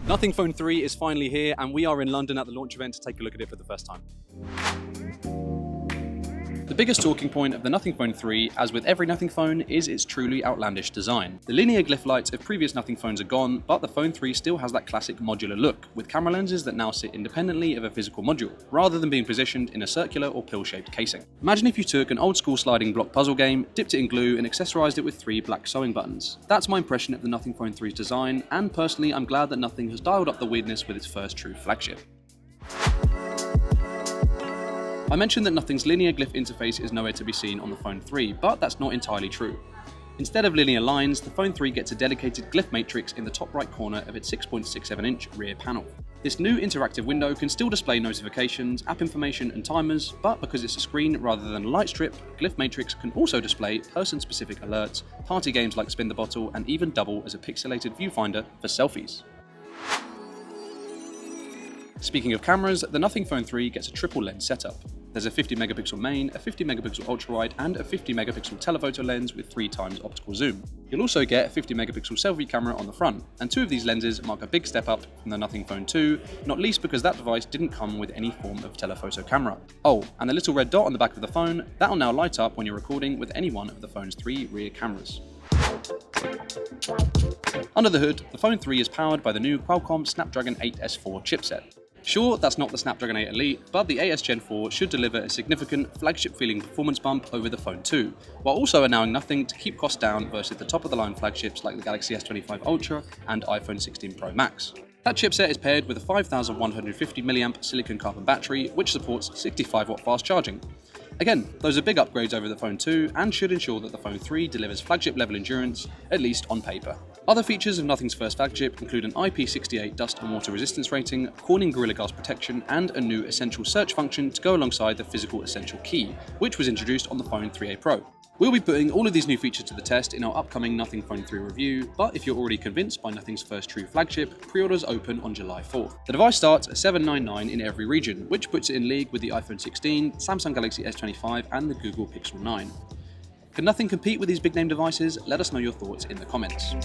Nothing Phone 3 is finally here, and we are in London at the launch event to take a look at it for the first time. The biggest talking point of the Nothing Phone 3, as with every Nothing phone, is its truly outlandish design. The linear glyph lights of previous Nothing phones are gone, but the Phone 3 still has that classic modular look, with camera lenses that now sit independently of a physical module, rather than being positioned in a circular or pill-shaped casing. Imagine if you took an old-school sliding block puzzle game, dipped it in glue, and accessorized it with 3 black sewing buttons. That's my impression of the Nothing Phone 3's design, and personally I'm glad that Nothing has dialed up the weirdness with its first true flagship. I mentioned that Nothing's linear glyph interface is nowhere to be seen on the Phone 3, but that's not entirely true. Instead of linear lines, the Phone 3 gets a dedicated glyph matrix in the top right corner of its 6.67-inch rear panel. This new interactive window can still display notifications, app information and timers, but because it's a screen rather than a light strip, glyph matrix can also display person-specific alerts, party games like Spin the Bottle, and even double as a pixelated viewfinder for selfies. Speaking of cameras, the Nothing Phone 3 gets a triple lens setup. There's a 50MP main, a 50MP ultra-wide, and a 50MP telephoto lens with 3x optical zoom. You'll also get a 50MP selfie camera on the front, and 2 of these lenses mark a big step up from the Nothing Phone 2, not least because that device didn't come with any form of telephoto camera. Oh, and the little red dot on the back of the phone, that'll now light up when you're recording with any one of the phone's 3 rear cameras. Under the hood, the Phone 3 is powered by the new Qualcomm Snapdragon 8S4 chipset. Sure, that's not the Snapdragon 8 Elite, but the 8S Gen 4 should deliver a significant flagship-feeling performance bump over the Phone 2, while also allowing Nothing to keep costs down versus the top-of-the-line flagships like the Galaxy S25 Ultra and iPhone 16 Pro Max. That chipset is paired with a 5150 mAh silicon carbon battery, which supports 65W fast charging. Again, those are big upgrades over the Phone 2 and should ensure that the Phone 3 delivers flagship-level endurance, at least on paper. Other features of Nothing's first flagship include an IP68 dust and water resistance rating, Corning Gorilla Glass protection, and a new Essential search function to go alongside the physical Essential key, which was introduced on the Phone 3a Pro. We'll be putting all of these new features to the test in our upcoming Nothing Phone 3 review, but if you're already convinced by Nothing's first true flagship, pre-orders open on July 4th. The device starts at $799 in every region, which puts it in league with the iPhone 16, Samsung Galaxy S25, and the Google Pixel 9. Can Nothing compete with these big name devices? Let us know your thoughts in the comments.